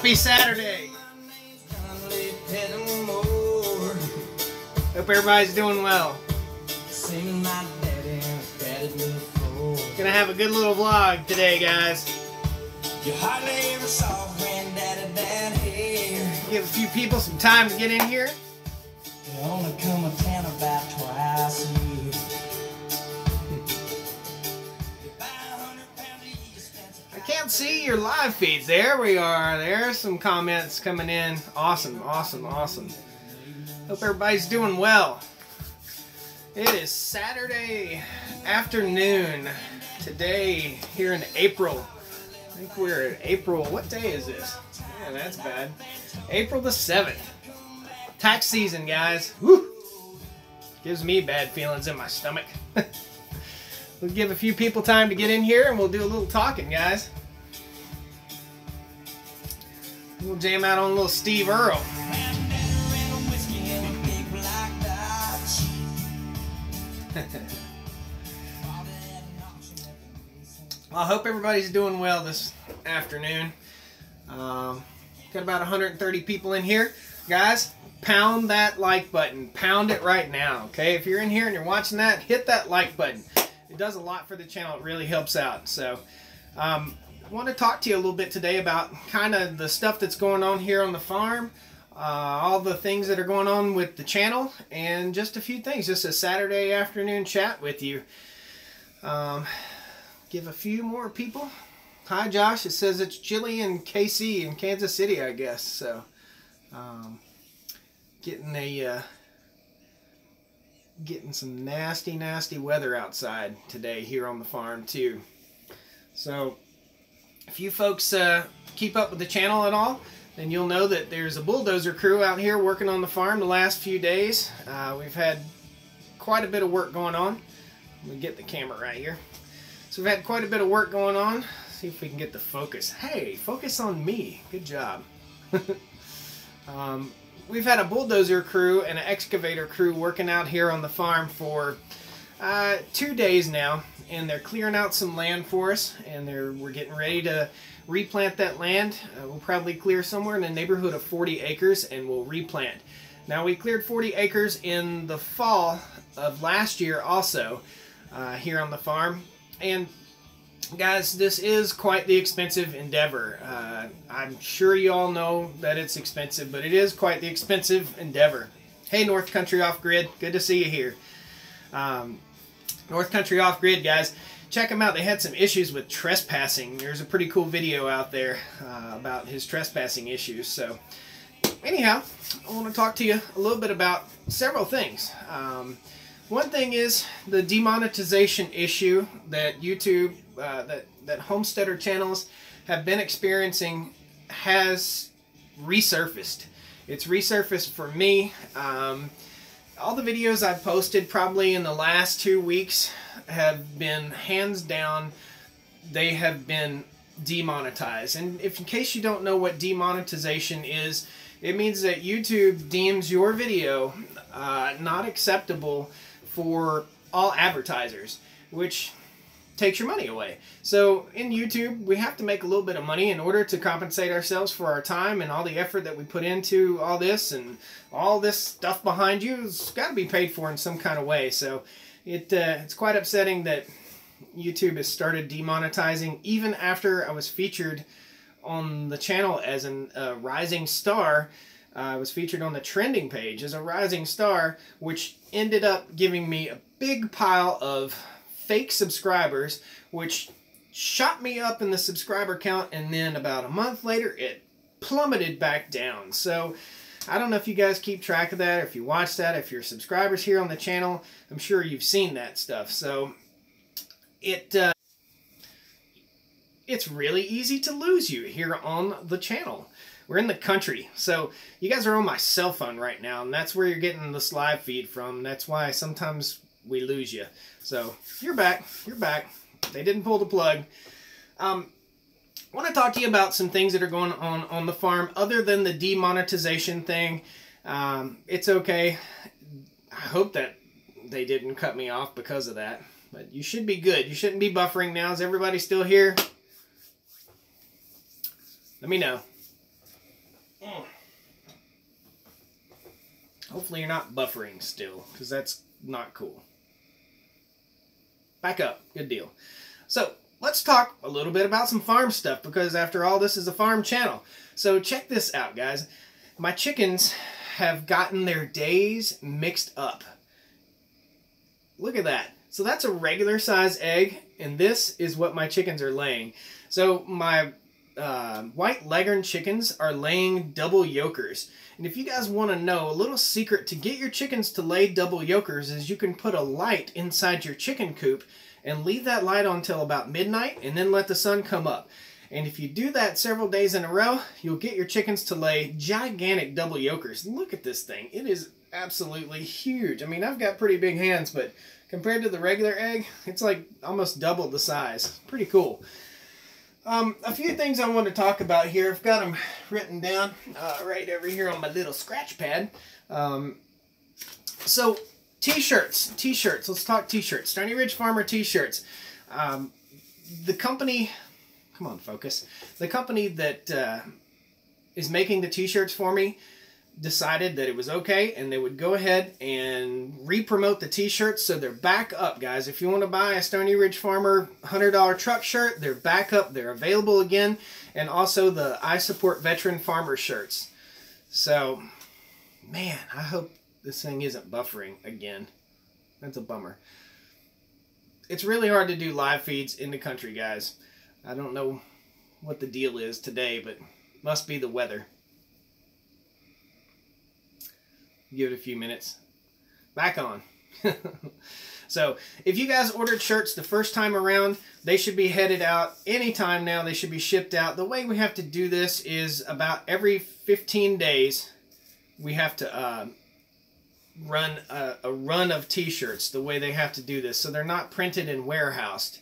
Happy Saturday. Hope everybody's doing well. Gonna have a good little vlog today, guys. Give a few people some time to get in here. They only come to town about twice a year. I can't see your live feeds. There we are. There's some comments coming in. Awesome, awesome, awesome. Hope everybody's doing well. It is Saturday afternoon today here in April. I think we're in April. What day is this? Man, that's bad. April the 7th. Tax season, guys. Woo! Gives me bad feelings in my stomach. We'll give a few people time to get in here and we'll do a little talking, guys. We'll jam out on a little Steve Earle. Well, I hope everybody's doing well this afternoon. Got about 130 people in here. Guys, pound that like button. Pound it right now, okay? If you're in here and you're watching that, hit that like button. It does a lot for the channel. It really helps out. So, I want to talk to you a little bit today about kind of the stuff that's going on here on the farm, all the things that are going on with the channel, and just a few things. Just a Saturday afternoon chat with you. Give a few more people. Hi, Josh. It says it's chilly in KC in Kansas City, I guess. So, getting some nasty, nasty weather outside today here on the farm too. So, if you folks keep up with the channel at all, then you'll know that there's a bulldozer crew out here working on the farm the last few days. We've had quite a bit of work going on. Let me get the camera right here. So we've had quite a bit of work going on. See if we can get the focus. Hey, focus on me. Good job. We've had a bulldozer crew and an excavator crew working out here on the farm for 2 days now, and they're clearing out some land for us, and we're getting ready to replant that land. We'll probably clear somewhere in the neighborhood of 40 acres, and we'll replant. Now, we cleared 40 acres in the fall of last year also here on the farm, and guys, this is quite the expensive endeavor. I'm sure you all know that it's expensive, but it is quite the expensive endeavor. Hey, North Country Off Grid, good to see you here. North Country Off Grid, guys, check him out. They had some issues with trespassing. There's a pretty cool video out there about his trespassing issues. So, anyhow, I want to talk to you a little bit about several things. One thing is the demonetization issue that YouTube, that homesteader channels have been experiencing has resurfaced. It's resurfaced for me. All the videos I've posted probably in the last 2 weeks have been, hands down, they have been demonetized. And if in case you don't know what demonetization is, it means that YouTube deems your video not acceptable for all advertisers, which takes your money away. So in YouTube, we have to make a little bit of money in order to compensate ourselves for our time and all the effort that we put into all this, and all this stuff behind you has got to be paid for in some kind of way. So it's quite upsetting that YouTube has started demonetizing even after I was featured on the channel as a rising star. I was featured on the trending page as a rising star, which ended up giving me a big pile of fake subscribers, which shot me up in the subscriber count, and then about a month later it plummeted back down. So I don't know if you guys keep track of that, or if you watch that, if you're subscribers here on the channel, I'm sure you've seen that stuff. So it's really easy to lose you here on the channel. We're in the country, so you guys are on my cell phone right now, and that's where you're getting this live feed from. That's why sometimes we lose you. So you're back. You're back. They didn't pull the plug. I want to talk to you about some things that are going on the farm other than the demonetization thing. It's okay. I hope that they didn't cut me off because of that. But you should be good. You shouldn't be buffering now. Is everybody still here? Let me know. Hopefully you're not buffering still, because that's not cool. Back up. Good deal. So, let's talk a little bit about some farm stuff, because after all, this is a farm channel. So, check this out, guys. My chickens have gotten their days mixed up. Look at that. So, that's a regular size egg, and this is what my chickens are laying. So, my white leghorn chickens are laying double yolkers. And if you guys want to know, a little secret to get your chickens to lay double yolkers is you can put a light inside your chicken coop and leave that light on till about midnight and then let the sun come up. And if you do that several days in a row, you'll get your chickens to lay gigantic double yolkers. Look at this thing. It is absolutely huge. I mean, I've got pretty big hands, but compared to the regular egg, it's like almost double the size. Pretty cool. A few things I want to talk about here. I've got them written down right over here on my little scratch pad. So, T-shirts. T-shirts. Let's talk T-shirts. Stoney Ridge Farmer T-shirts. The company... Come on, focus. The company that is making the T-shirts for me decided that it was okay, and they would go ahead and re-promote the T-shirts, so they're back up, guys. If you want to buy a Stoney Ridge Farmer $100 truck shirt, they're back up. They're available again, and also the I Support Veteran Farmer shirts. So, man, I hope this thing isn't buffering again. That's a bummer. It's really hard to do live feeds in the country, guys. I don't know what the deal is today, but must be the weather. Give it a few minutes. Back on. So, if you guys ordered shirts the first time around, they should be headed out anytime now. They should be shipped out. The way we have to do this is about every 15 days, we have to run a run of T-shirts, the way they have to do this. So, they're not printed and warehoused.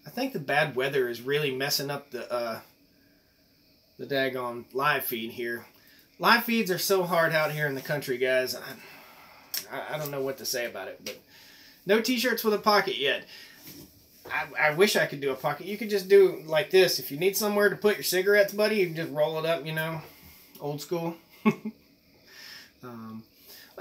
I think the bad weather is really messing up the daggone live feed here. Live feeds are so hard out here in the country, guys. I don't know what to say about it, but no T-shirts with a pocket yet. I wish I could do a pocket. You could just do like this. If you need somewhere to put your cigarettes, buddy, you can just roll it up, you know, old school.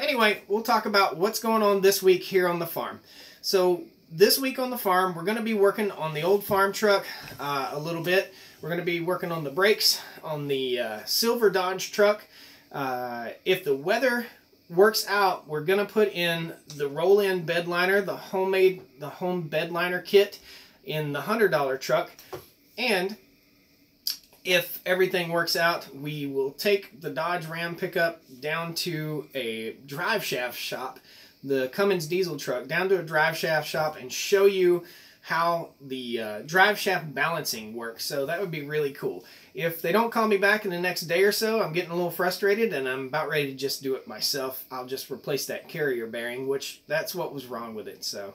Anyway, we'll talk about what's going on this week here on the farm. So, this week on the farm, we're going to be working on the old farm truck a little bit. We're going to be working on the brakes on the silver Dodge truck. If the weather works out, we're going to put in the roll-in bed liner, the home bed liner kit in the $100 truck. And if everything works out, we will take the Dodge Ram pickup down to a drive shaft shop, the Cummins diesel truck, down to a drive shaft shop and show you how the drive shaft balancing works. So that would be really cool. If they don't call me back in the next day or so, I'm getting a little frustrated and I'm about ready to just do it myself. I'll just replace that carrier bearing, which that's what was wrong with it. So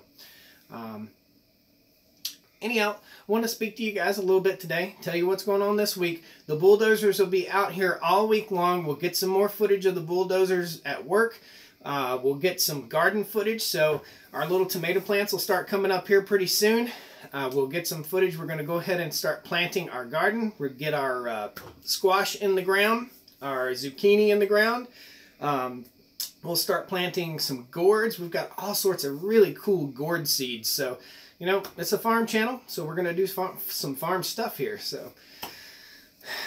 anyhow, I want to speak to you guys a little bit today, tell you what's going on this week. The bulldozers will be out here all week long. We'll get some more footage of the bulldozers at work. We'll get some garden footage, so our little tomato plants will start coming up here pretty soon. We'll get some footage. We're going to go ahead and start planting our garden. We'll get our squash in the ground, our zucchini in the ground. We'll start planting some gourds. We've got all sorts of really cool gourd seeds. So, you know, it's a farm channel, so we're going to do some farm stuff here. So,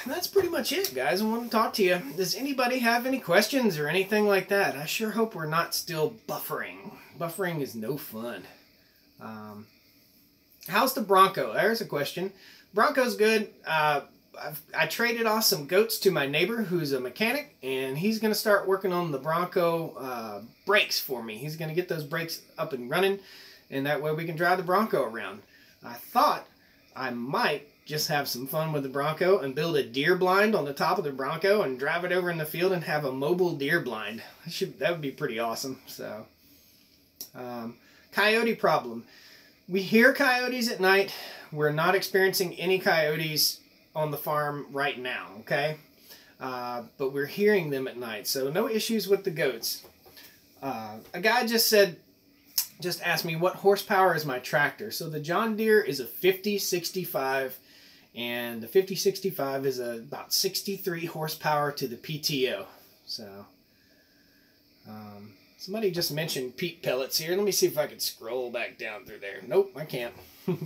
that's pretty much it, guys. I want to talk to you. Does anybody have any questions or anything like that? I sure hope we're not still buffering. Buffering is no fun. How's the Bronco? There's a question. Bronco's good. I traded off some goats to my neighbor who's a mechanic, and he's going to start working on the Bronco brakes for me. He's going to get those brakes up and running, and that way we can drive the Bronco around. I thought I might just have some fun with the Bronco and build a deer blind on the top of the Bronco and drive it over in the field and have a mobile deer blind. That would be pretty awesome. So, coyote problem. We hear coyotes at night. We're not experiencing any coyotes on the farm right now, okay? But we're hearing them at night, so no issues with the goats. A guy just asked me what horsepower is my tractor. So the John Deere is a 5065. And the 5065 is about 63 horsepower to the PTO. So, somebody just mentioned peat pellets here. Let me see if I can scroll back down through there. Nope, I can't. I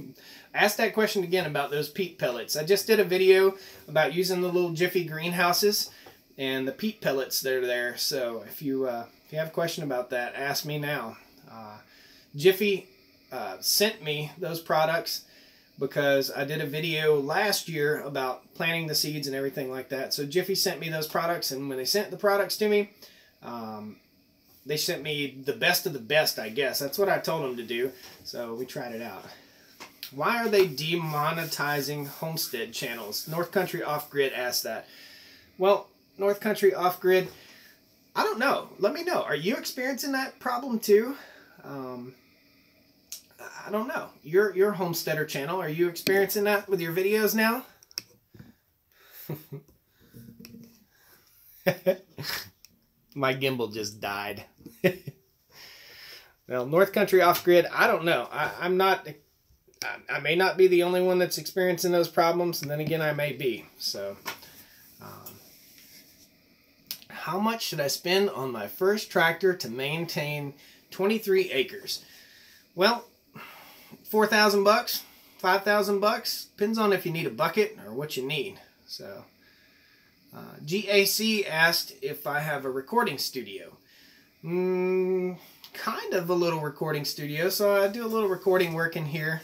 asked that question again about those peat pellets. I just did a video about using the little Jiffy greenhouses and the peat pellets that are there. So if you have a question about that, ask me now. Jiffy sent me those products because I did a video last year about planting the seeds and everything like that. So Jiffy sent me those products, and when they sent the products to me, they sent me the best of the best, I guess. That's what I told them to do. So we tried it out. Why are they demonetizing homestead channels? North Country Off Grid asked that. Well, North Country Off Grid, I don't know. Let me know. Are you experiencing that problem too? I don't know. Your homesteader channel, are you experiencing that with your videos now? My gimbal just died. Well, North Country Off Grid, I don't know. I'm not. I may not be the only one that's experiencing those problems, and then again, I may be. So, how much should I spend on my first tractor to maintain 23 acres? Well, $4,000, $5,000, depends on if you need a bucket or what you need. So, GAC asked if I have a recording studio. Kind of a little recording studio, so I do a little recording work in here.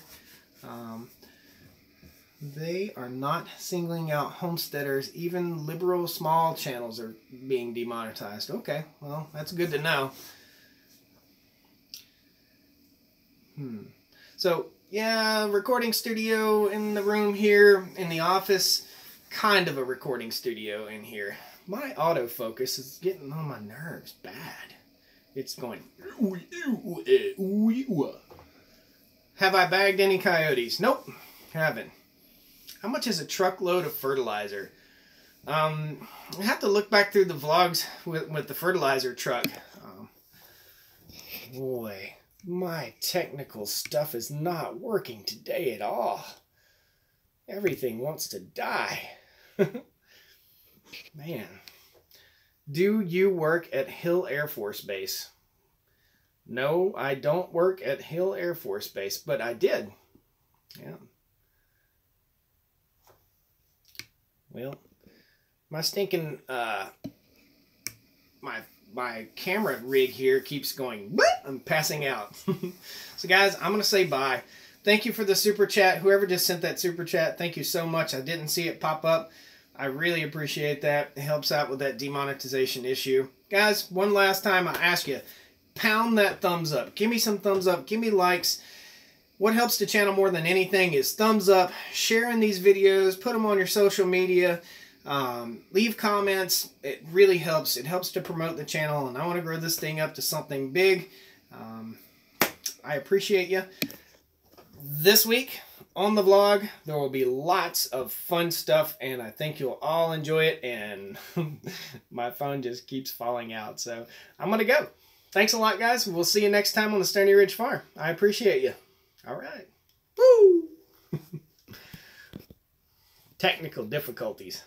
They are not singling out homesteaders. Even liberal small channels are being demonetized. Okay, well, that's good to know. So, yeah, recording studio in the room here, in the office. Kind of a recording studio in here. My autofocus is getting on my nerves bad. It's going... Have I bagged any coyotes? Nope, haven't. How much is a truckload of fertilizer? I have to look back through the vlogs with the fertilizer truck. Boy, my technical stuff is not working today at all. Everything wants to die. Man. Do you work at Hill Air Force Base? No, I don't work at Hill Air Force Base, but I did. Yeah. Well, my stinking, my camera rig here keeps going, I'm passing out. So guys, I'm going to say bye. Thank you for the super chat. Whoever just sent that super chat, thank you so much. I didn't see it pop up. I really appreciate that. It helps out with that demonetization issue. Guys, one last time I ask you, pound that thumbs up. Give me some thumbs up. Give me likes. What helps the channel more than anything is thumbs up, sharing these videos, put them on your social media, leave comments. It really helps. It helps to promote the channel, and I want to grow this thing up to something big. I appreciate you. This week on the vlog, there will be lots of fun stuff, and I think you'll all enjoy it, and my phone just keeps falling out, so I'm going to go. Thanks a lot, guys. We'll see you next time on the Stoney Ridge Farm. I appreciate you. All right. Woo! Technical difficulties.